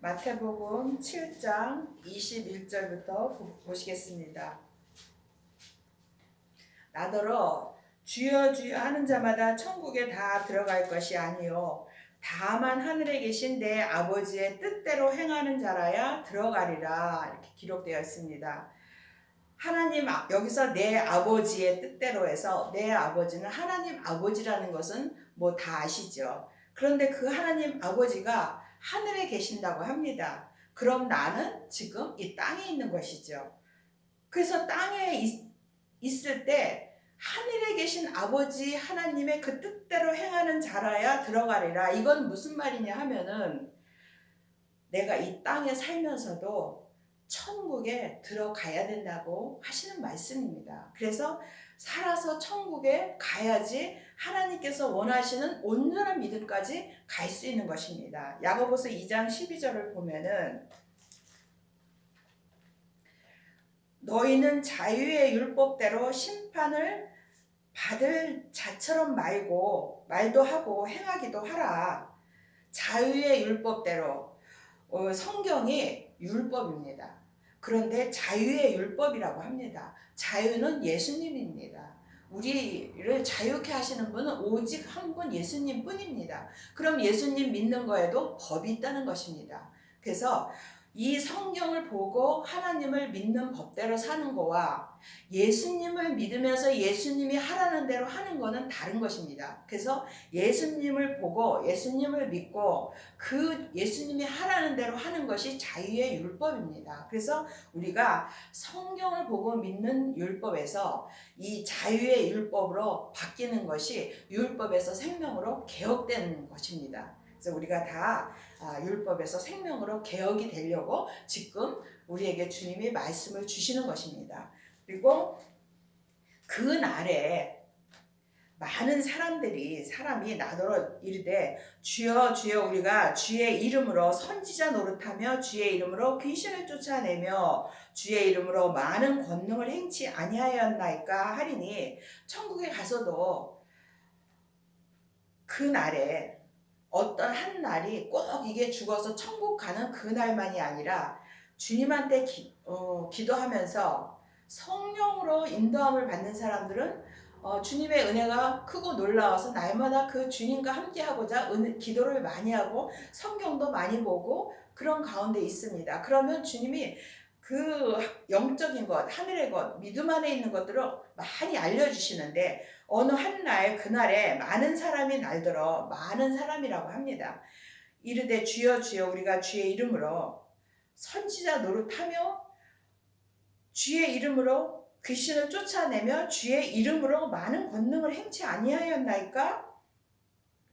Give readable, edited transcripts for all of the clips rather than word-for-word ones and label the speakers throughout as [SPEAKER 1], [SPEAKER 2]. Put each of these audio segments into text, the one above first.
[SPEAKER 1] 마태복음 7장 21절부터 보시겠습니다. 나더러 주여 주여 하는 자마다 천국에 다 들어갈 것이 아니요 다만 하늘에 계신 내 아버지의 뜻대로 행하는 자라야 들어가리라, 이렇게 기록되어 있습니다. 하나님, 여기서 내 아버지의 뜻대로 해서 내 아버지는 하나님 아버지라는 것은 뭐 다 아시죠. 그런데 그 하나님 아버지가 하늘에 계신다고 합니다. 그럼 나는 지금 이 땅에 있는 것이죠. 그래서 땅에 있을 때 하늘에 계신 아버지 하나님의 그 뜻대로 행하는 자라야 들어가리라. 이건 무슨 말이냐 하면은 내가 이 땅에 살면서도 천국에 들어가야 된다고 하시는 말씀입니다. 그래서 살아서 천국에 가야지 하나님께서 원하시는 온전한 믿음까지 갈 수 있는 것입니다. 야고보서 2장 12절을 보면은 너희는 자유의 율법대로 심판을 받을 자처럼 말도 하고 행하기도 하라. 자유의 율법대로, 성경이 율법입니다. 그런데 자유의 율법이라고 합니다. 자유는 예수님입니다. 우리를 자유케 하시는 분은 오직 한 분 예수님 뿐입니다. 그럼 예수님 믿는 거에도 법이 있다는 것입니다. 그래서 이 성경을 보고 하나님을 믿는 법대로 사는 거와 예수님을 믿으면서 예수님이 하라는 대로 하는 거는 다른 것입니다. 그래서 예수님을 보고 예수님을 믿고 그 예수님이 하라는 대로 하는 것이 자유의 율법입니다. 그래서 우리가 성경을 보고 믿는 율법에서 이 자유의 율법으로 바뀌는 것이 율법에서 생명으로 개혁되는 것입니다. 그래서 우리가 다 율법에서 생명으로 개혁이 되려고 지금 우리에게 주님이 말씀을 주시는 것입니다. 그리고 그 날에 많은 사람이 나더러 이르되 주여 주여 우리가 주의 이름으로 선지자 노릇하며 주의 이름으로 귀신을 쫓아내며 주의 이름으로 많은 권능을 행치 아니하였나이까 하리니, 천국에 가서도 그 날에 어떤 한 날이 꼭 이게 죽어서 천국 가는 그 날만이 아니라 주님한테 기도하면서 성령으로 인도함을 받는 사람들은 주님의 은혜가 크고 놀라워서 날마다 그 주님과 함께하고자 기도를 많이 하고 성경도 많이 보고 그런 가운데 있습니다. 그러면 주님이 그 영적인 것, 하늘의 것, 믿음 안에 있는 것들을 많이 알려주시는데 어느 한 날, 그날에 많은 사람이 날들어, 많은 사람이라고 합니다. 이르되 주여 주여 우리가 주의 이름으로 선지자 노릇하며 주의 이름으로 귀신을 쫓아내며 주의 이름으로 많은 권능을 행치 아니하였나이까?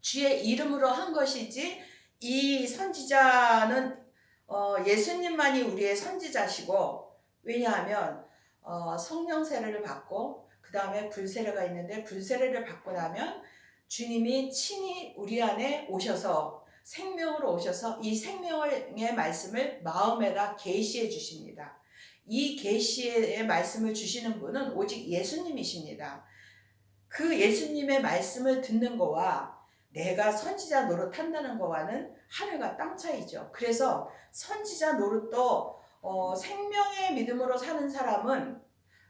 [SPEAKER 1] 주의 이름으로 한 것이지 이 선지자는 예수님만이 우리의 선지자시고, 왜냐하면 성령 세례를 받고 그 다음에 불세례가 있는데 불세례를 받고 나면 주님이 친히 우리 안에 오셔서 생명으로 오셔서 이 생명의 말씀을 마음에다 계시해 주십니다. 이 계시의 말씀을 주시는 분은 오직 예수님이십니다. 그 예수님의 말씀을 듣는 거와 내가 선지자 노릇한다는 거와는 하늘과 땅 차이죠. 그래서 선지자 노릇도 생명의 믿음으로 사는 사람은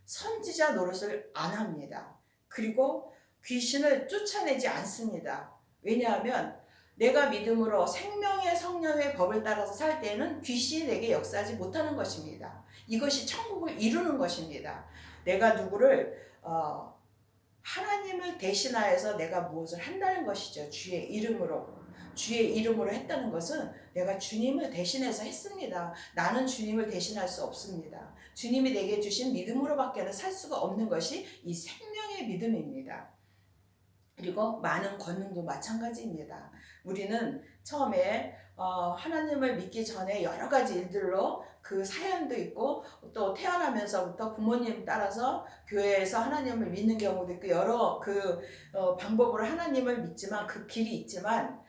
[SPEAKER 1] 선지자 노릇을 안 합니다. 그리고 귀신을 쫓아내지 않습니다. 왜냐하면 내가 믿음으로 생명의 성령의 법을 따라서 살 때는 귀신이 내게 역사하지 못하는 것입니다. 이것이 천국을 이루는 것입니다. 내가 누구를 하나님을 대신하여서 내가 무엇을 한다는 것이죠. 주의 이름으로 했다는 것은 내가 주님을 대신해서 했습니다. 나는 주님을 대신할 수 없습니다. 주님이 내게 주신 믿음으로밖에는 살 수가 없는 것이 이 생명의 믿음입니다. 그리고 많은 권능도 마찬가지입니다. 우리는 처음에 하나님을 믿기 전에 여러 가지 일들로 그 사연도 있고 또 태어나면서부터 부모님 따라서 교회에서 하나님을 믿는 경우도 있고 여러 방법으로 하나님을 믿지만 그 길이 있지만,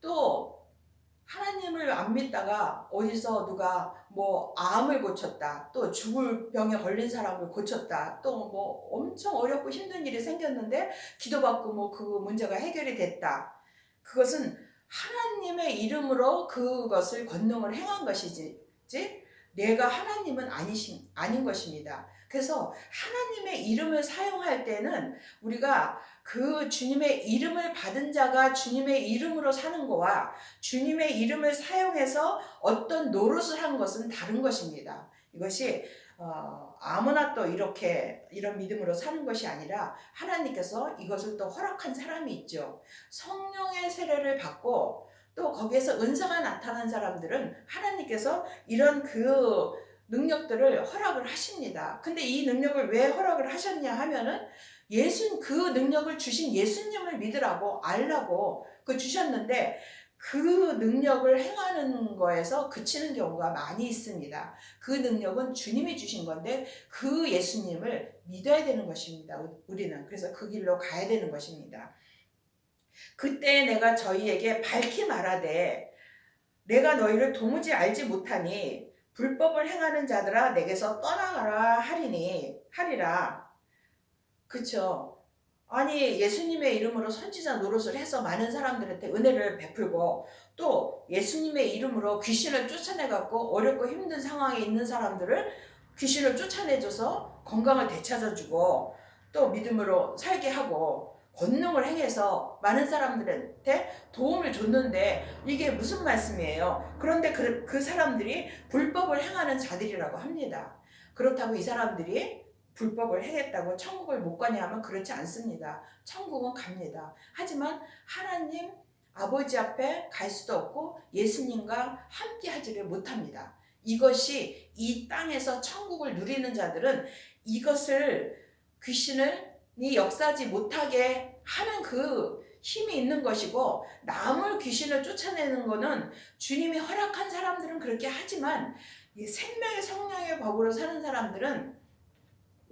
[SPEAKER 1] 또 하나님을 안 믿다가 어디서 누가 뭐 암을 고쳤다, 또 죽을 병에 걸린 사람을 고쳤다, 또 뭐 엄청 어렵고 힘든 일이 생겼는데 기도받고 뭐 그 문제가 해결이 됐다. 그것은 하나님의 이름으로 그것을 권능을 행한 것이지 내가 하나님은 아닌 것입니다. 그래서 하나님의 이름을 사용할 때는 우리가 그 주님의 이름을 받은 자가 주님의 이름으로 사는 거와 주님의 이름을 사용해서 어떤 노릇을 한 것은 다른 것입니다. 이것이 아무나 또 이런 믿음으로 사는 것이 아니라 하나님께서 이것을 또 허락한 사람이 있죠. 성령의 세례를 받고 또 거기에서 은사가 나타난 사람들은 하나님께서 이런 그 능력들을 허락을 하십니다. 근데 이 능력을 왜 허락을 하셨냐 하면은 그 능력을 주신 예수님을 믿으라고 알라고 주셨는데 그 능력을 행하는 거에서 그치는 경우가 많이 있습니다. 그 능력은 주님이 주신 건데 그 예수님을 믿어야 되는 것입니다. 우리는 그래서 그 길로 가야 되는 것입니다. 그때 내가 저희에게 밝히 말하되 내가 너희를 도무지 알지 못하니 불법을 행하는 자들아 내게서 떠나가라 하리라. 그쵸? 아니 예수님의 이름으로 선지자 노릇을 해서 많은 사람들한테 은혜를 베풀고 또 예수님의 이름으로 귀신을 쫓아내갖고 어렵고 힘든 상황에 있는 사람들을 귀신을 쫓아내줘서 건강을 되찾아주고 또 믿음으로 살게 하고 권능을 행해서 많은 사람들한테 도움을 줬는데 이게 무슨 말씀이에요? 그런데 그 사람들이 불법을 행하는 자들이라고 합니다. 그렇다고 이 사람들이 불법을 행했다고 천국을 못 가냐 하면 그렇지 않습니다. 천국은 갑니다. 하지만 하나님 아버지 앞에 갈 수도 없고 예수님과 함께 하지를 못합니다. 이것이 이 땅에서 천국을 누리는 자들은 이것을 귀신이 역사하지 못하게 하는 그 힘이 있는 것이고 남을 귀신을 쫓아내는 거는 주님이 허락한 사람들은 그렇게 하지만 생명의 성령의 법으로 사는 사람들은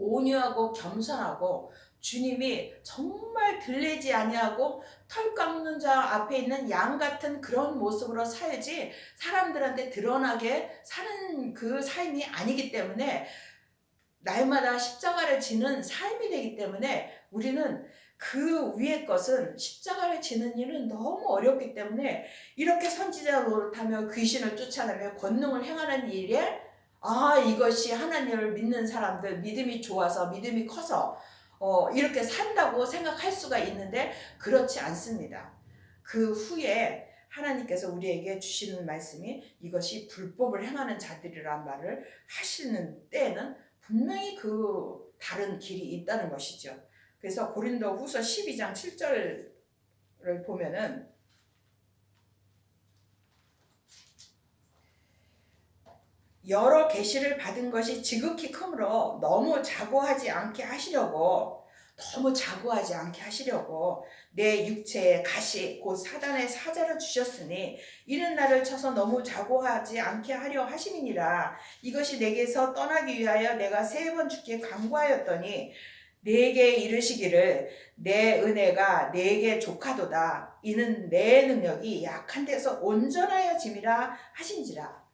[SPEAKER 1] 온유하고 겸손하고 주님이 정말 들리지 아니하고 털 깎는 자 앞에 있는 양 같은 그런 모습으로 살지 사람들한테 드러나게 사는 그 삶이 아니기 때문에 날마다 십자가를 지는 삶이 되기 때문에 우리는 그 위의 것은 십자가를 지는 일은 너무 어렵기 때문에 이렇게 선지자 노릇하며 귀신을 쫓아내며 권능을 행하는 일에 이것이 하나님을 믿는 사람들 믿음이 좋아서 믿음이 커서 이렇게 산다고 생각할 수가 있는데 그렇지 않습니다. 그 후에 하나님께서 우리에게 주시는 말씀이 이것이 불법을 행하는 자들이란 말을 하시는 때에는 분명히 그 다른 길이 있다는 것이죠. 그래서 고린도 후서 12장 7절을 보면은 여러 계시를 받은 것이 지극히 크므로 너무 자고하지 않게 하시려고 내 육체에 가시 곧 사단의 사자를 주셨으니 이는 나를 쳐서 너무 자고하지 않게 하려 하심이니라. 이것이 내게서 떠나기 위하여 내가 3번 주께 간구하였더니 내게 이르시기를 내 은혜가 내게 족하도다. 이는 내 능력이 약한 데서 온전하여 짐이라 하신지라.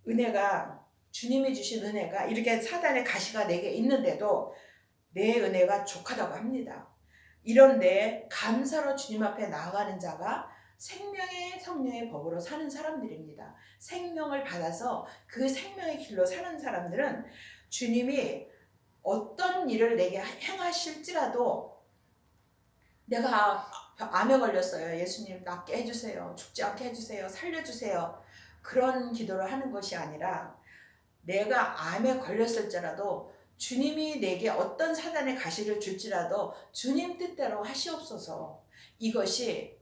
[SPEAKER 1] 은혜가 주님이 주신 은혜가 이렇게 사단의 가시가 내게 있는데도 내 은혜가 족하다고 합니다. 이런데 감사로 주님 앞에 나아가는 자가 생명의 성령의 법으로 사는 사람들입니다. 생명을 받아서 그 생명의 길로 사는 사람들은 주님이 어떤 일을 내게 행하실지라도 내가 암에 걸렸어요. 예수님 낫게 해주세요. 죽지 않게 해주세요. 살려주세요. 그런 기도를 하는 것이 아니라 내가 암에 걸렸을지라도 주님이 내게 어떤 사단의 가시를 줄지라도 주님 뜻대로 하시옵소서. 이것이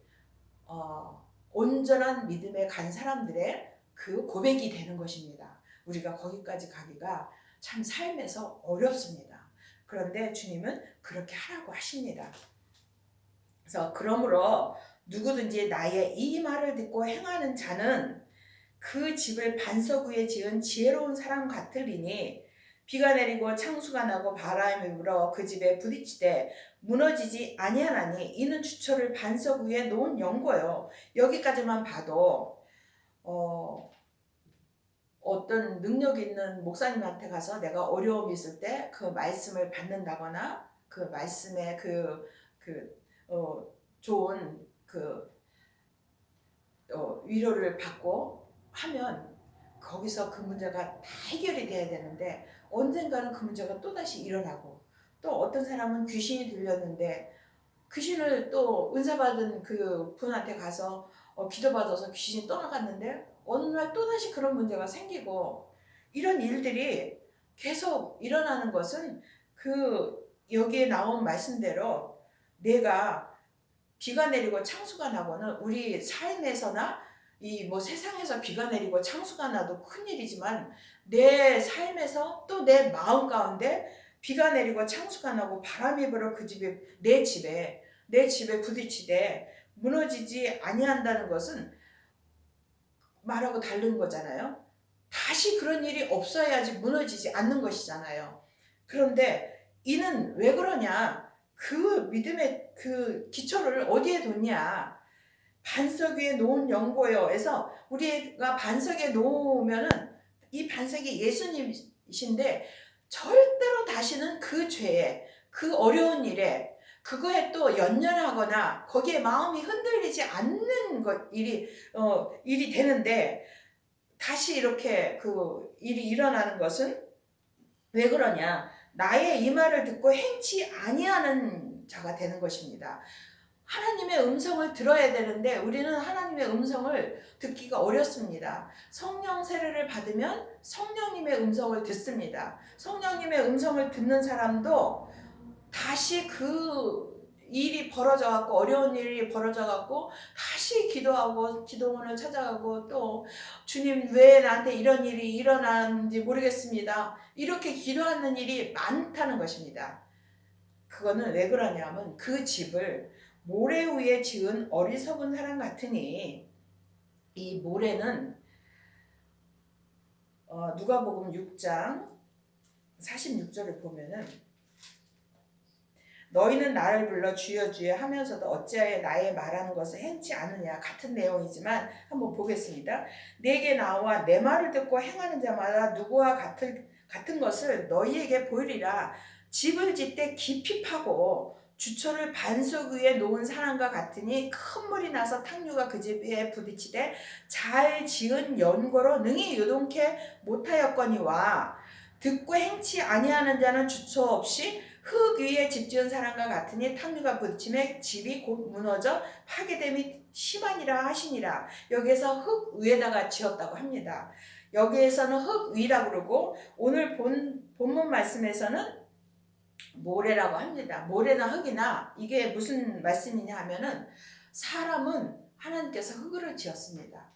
[SPEAKER 1] 온전한 믿음에 간 사람들의 그 고백이 되는 것입니다. 우리가 거기까지 가기가 참 삶에서 어렵습니다. 그런데 주님은 그렇게 하라고 하십니다. 그래서 그러므로 누구든지 나의 이 말을 듣고 행하는 자는 그 집을 반석 위에 지은 지혜로운 사람 같으리니 비가 내리고 창수가 나고 바람이 불어 그 집에 부딪히되 무너지지 아니하나니 이는 주초를 반석 위에 놓은 연고요. 여기까지만 봐도 어떤 능력 있는 목사님한테 가서 내가 어려움이 있을 때 그 말씀을 받는다거나 그 말씀에 좋은 위로를 받고 하면 거기서 그 문제가 다 해결이 돼야 되는데 언젠가는 그 문제가 또다시 일어나고, 또 어떤 사람은 귀신이 들렸는데 귀신을 또 은사받은 그 분한테 가서 기도받아서 귀신이 떠나갔는데 어느 날 또다시 그런 문제가 생기고, 이런 일들이 계속 일어나는 것은 여기에 나온 말씀대로 내가 비가 내리고 창수가 나고는 우리 삶에서나 이 세상에서 비가 내리고 창수가 나도 큰일이지만 내 삶에서 또 내 마음 가운데 비가 내리고 창수가 나고 바람이 불어 내 집에 부딪히되 무너지지 아니한다는 것은 말하고 다른 거잖아요. 다시 그런 일이 없어야지 무너지지 않는 것이잖아요. 그런데 이는 왜 그러냐? 그 믿음의 그 기초를 어디에 뒀냐? 반석 위에 놓은 연고요. 해서 우리가 반석에 놓으면은 이 반석이 예수님이신데 절대로 다시는 그 죄에, 그 어려운 일에, 그거에 또 연연하거나 거기에 마음이 흔들리지 않는 일이 되는데, 다시 이렇게 그 일이 일어나는 것은 왜 그러냐? 나의 이 말을 듣고 행치 아니하는 자가 되는 것입니다. 하나님의 음성을 들어야 되는데 우리는 하나님의 음성을 듣기가 어렵습니다. 성령 세례를 받으면 성령님의 음성을 듣습니다. 성령님의 음성을 듣는 사람도 다시 그 일이 벌어져갖고, 어려운 일이 벌어져갖고 다시 기도하고 기도원을 찾아가고, 또 주님 왜 나한테 이런 일이 일어나는지 모르겠습니다, 이렇게 기도하는 일이 많다는 것입니다. 그거는 왜 그러냐면 그 집을 모래 위에 지은 어리석은 사람 같으니, 이 모래는 누가복음 6장 46절을 보면은 너희는 나를 불러 주여 주여 하면서도 어찌하여 나의 말하는 것을 행치 않느냐, 같은 내용이지만 한번 보겠습니다. 내게 나와 내 말을 듣고 행하는 자마다 누구와 같은 것을 너희에게 보이리라. 집을 짓되 깊이 파고 주초를 반석 위에 놓은 사람과 같으니 큰 물이 나서 탕류가 그 집에 부딪히되 잘 지은 연고로 능히 요동케 못하였거니와, 듣고 행치 아니하는 자는 주초 없이 흙 위에 집 지은 사람과 같으니 탕류가 부딪힘에 집이 곧 무너져 파괴됨이 심하니라 하시니라. 여기에서 흙 위에다가 지었다고 합니다. 여기에서는 흙 위라고 그러고 오늘 본문 말씀에서는 모래라고 합니다. 모래나 흙이나 이게 무슨 말씀이냐 하면은, 사람은 하나님께서 흙을 지었습니다.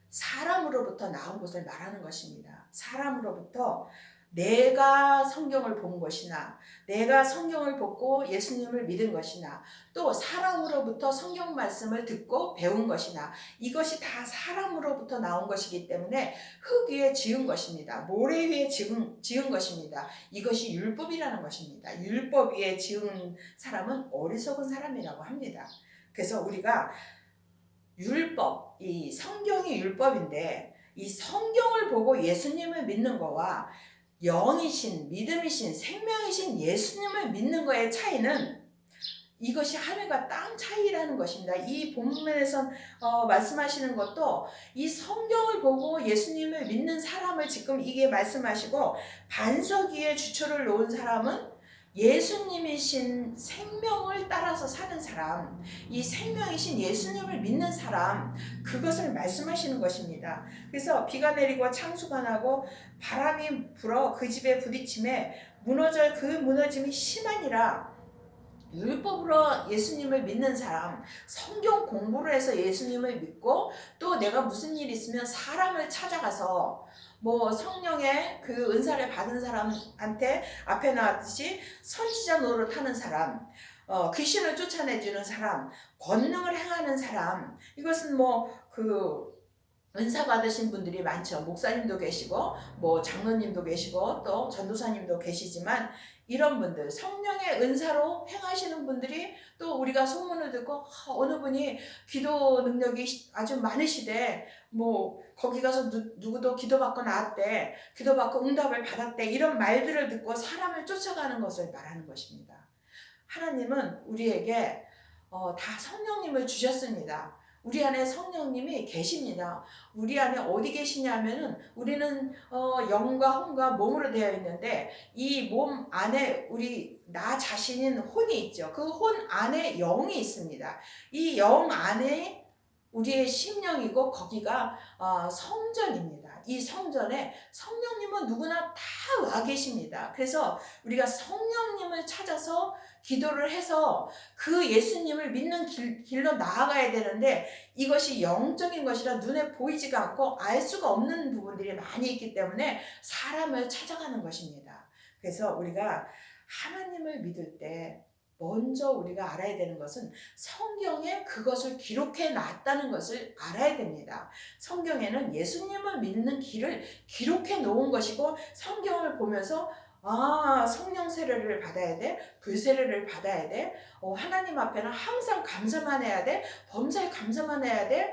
[SPEAKER 1] 사람으로부터 나온 것을 말하는 것입니다. 사람으로부터 내가 성경을 본 것이나, 내가 성경을 보고 예수님을 믿은 것이나, 또 사람으로부터 성경 말씀을 듣고 배운 것이나, 이것이 다 사람으로부터 나온 것이기 때문에 흙 위에 지은 것입니다. 모래 위에 지은 것입니다. 이것이 율법이라는 것입니다. 율법 위에 지은 사람은 어리석은 사람이라고 합니다. 그래서 우리가 율법, 이 성경이 율법인데 이 성경을 보고 예수님을 믿는 거와 영이신, 믿음이신, 생명이신 예수님을 믿는 거의 차이는 이것이 하늘과 땅 차이라는 것입니다. 이 본문에서 말씀하시는 것도 이 성경을 보고 예수님을 믿는 사람을 지금 이게 말씀하시고, 반석 위에 주초를 놓은 사람은 예수님이신 생명을 따라서 사는 사람, 이 생명이신 예수님을 믿는 사람, 그것을 말씀하시는 것입니다. 그래서 비가 내리고 창수가 나고 바람이 불어 그 집에 부딪힘에 무너져 그 무너짐이 심하니라. 율법으로 예수님을 믿는 사람, 성경 공부를 해서 예수님을 믿고, 또 내가 무슨 일이 있으면 사람을 찾아가서 성령의 그 은사를 받은 사람한테 앞에 나왔듯이 선지자 노릇하는 사람, 귀신을 쫓아내주는 사람, 권능을 행하는 사람, 이것은 은사 받으신 분들이 많죠. 목사님도 계시고 장로님도 계시고 또 전도사님도 계시지만, 이런 분들, 성령의 은사로 행하시는 분들이, 또 우리가 소문을 듣고 어느 분이 기도 능력이 아주 많으시대, 거기 가서 누구도 기도받고 나왔대, 기도받고 응답을 받았대, 이런 말들을 듣고 사람을 쫓아가는 것을 말하는 것입니다. 하나님은 우리에게 다 성령님을 주셨습니다. 우리 안에 성령님이 계십니다. 우리 안에 어디 계시냐면은 우리는 영과 혼과 몸으로 되어 있는데 이 몸 안에 나 자신인 혼이 있죠. 그 혼 안에 영이 있습니다. 이 영 안에 우리의 심령이고 거기가 성전입니다. 이 성전에 성령님은 누구나 다 와 계십니다. 그래서 우리가 성령님을 찾아서 기도를 해서 그 예수님을 믿는 길로 나아가야 되는데 이것이 영적인 것이라 눈에 보이지가 않고 알 수가 없는 부분들이 많이 있기 때문에 사람을 찾아가는 것입니다. 그래서 우리가 하나님을 믿을 때 먼저 우리가 알아야 되는 것은 성경에 그것을 기록해 놨다는 것을 알아야 됩니다. 성경에는 예수님을 믿는 길을 기록해 놓은 것이고 성경을 보면서 성령 세례를 받아야 돼, 불세례를 받아야 돼, 하나님 앞에는 항상 감사만 해야 돼, 범사에 감사만 해야 돼,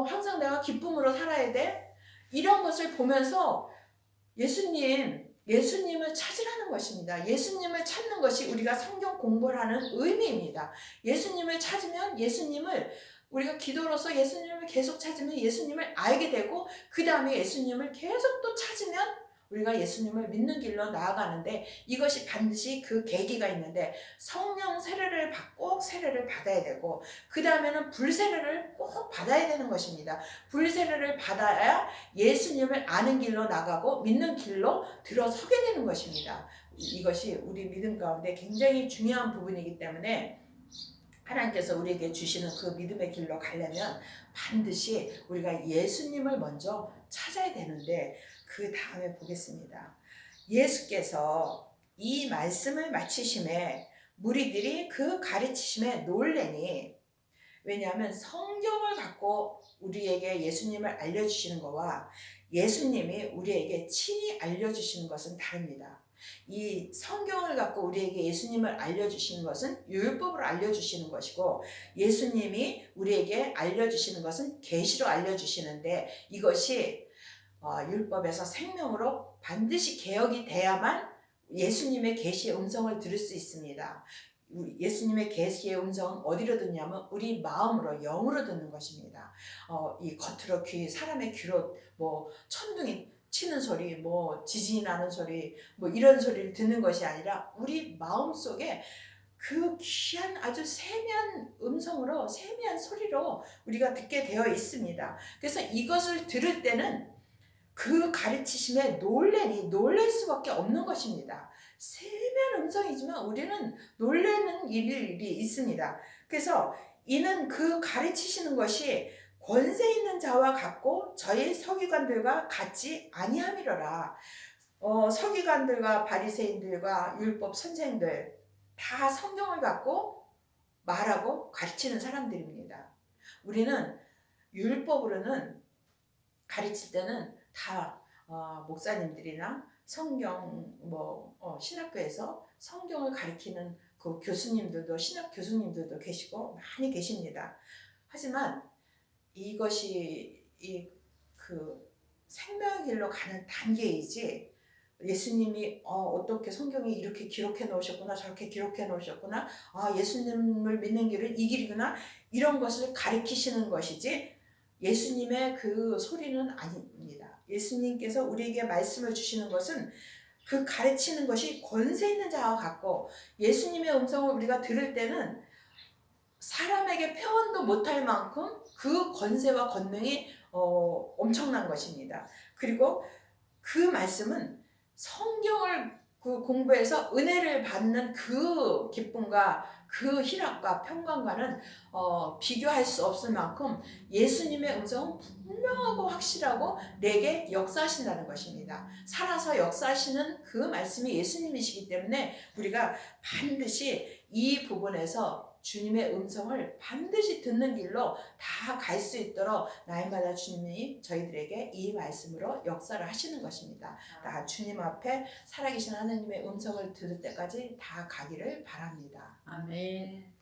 [SPEAKER 1] 항상 내가 기쁨으로 살아야 돼. 이런 것을 보면서 예수님을 찾으라는 것입니다. 예수님을 찾는 것이 우리가 성경 공부를 하는 의미입니다. 예수님을 찾으면 우리가 기도로서 예수님을 계속 찾으면 예수님을 알게 되고 그 다음에 예수님을 계속 또 찾으면 우리가 예수님을 믿는 길로 나아가는데 이것이 반드시 그 계기가 있는데 성령 세례를 꼭 세례를 받아야 되고 그 다음에는 불세례를 꼭 받아야 되는 것입니다. 불세례를 받아야 예수님을 아는 길로 나가고 믿는 길로 들어서게 되는 것입니다. 이것이 우리 믿음 가운데 굉장히 중요한 부분이기 때문에 하나님께서 우리에게 주시는 그 믿음의 길로 가려면 반드시 우리가 예수님을 먼저 찾아야 되는데 그 다음에 보겠습니다. 예수께서 이 말씀을 마치심에 무리들이 그 가르치심에 놀래니 왜냐하면 성경을 갖고 우리에게 예수님을 알려주시는 것과 예수님이 우리에게 친히 알려주시는 것은 다릅니다. 이 성경을 갖고 우리에게 예수님을 알려주시는 것은 율법으로 알려주시는 것이고 예수님이 우리에게 알려주시는 것은 계시로 알려주시는데 이것이 율법에서 생명으로 반드시 개혁이 돼야만 예수님의 계시의 음성을 들을 수 있습니다. 예수님의 계시의 음성은 어디로 듣냐면 우리 마음으로 영으로 듣는 것입니다. 이 겉으로 사람의 귀로 천둥이 치는 소리, 지진이 나는 소리, 이런 소리를 듣는 것이 아니라 우리 마음 속에 그 귀한 아주 세미한 음성으로 세미한 소리로 우리가 듣게 되어 있습니다. 그래서 이것을 들을 때는 그 가르치심에 놀랄 수밖에 없는 것입니다. 세미한 음성이지만 우리는 놀라는 일이 있습니다. 그래서 이는 그 가르치시는 것이 권세 있는 자와 같고 저희 서기관들과 같지 아니함이로라. 서기관들과 바리새인들과 율법 선생들 다 성경을 갖고 말하고 가르치는 사람들입니다. 우리는 율법으로는 가르칠 때는 다 목사님들이나 성경 신학교에서 성경을 가르치는 그 교수님들도 신학 교수님들도 계시고 많이 계십니다. 하지만 이것이 그 생명의 길로 가는 단계이지 예수님이 어떻게 성경에 이렇게 기록해 놓으셨구나 저렇게 기록해 놓으셨구나 예수님을 믿는 길은 이 길이구나 이런 것을 가르치시는 것이지 예수님의 그 소리는 아닙니다. 예수님께서 우리에게 말씀을 주시는 것은 그 가르치는 것이 권세 있는 자와 같고 예수님의 음성을 우리가 들을 때는 사람에게 표현도 못할 만큼 그 권세와 권능이 엄청난 것입니다. 그리고 그 말씀은 성경을 공부해서 은혜를 받는 그 기쁨과 그 희락과 평강과는 비교할 수 없을 만큼 예수님의 음성은 분명하고 확실하고 내게 역사하신다는 것입니다. 살아서 역사하시는 그 말씀이 예수님이시기 때문에 우리가 반드시 이 부분에서 주님의 음성을 반드시 듣는 길로 다 갈 수 있도록 날마다 주님이 저희들에게 이 말씀으로 역사를 하시는 것입니다. 다 주님 앞에 살아계신 하나님의 음성을 들을 때까지 다 가기를 바랍니다.
[SPEAKER 2] 아멘.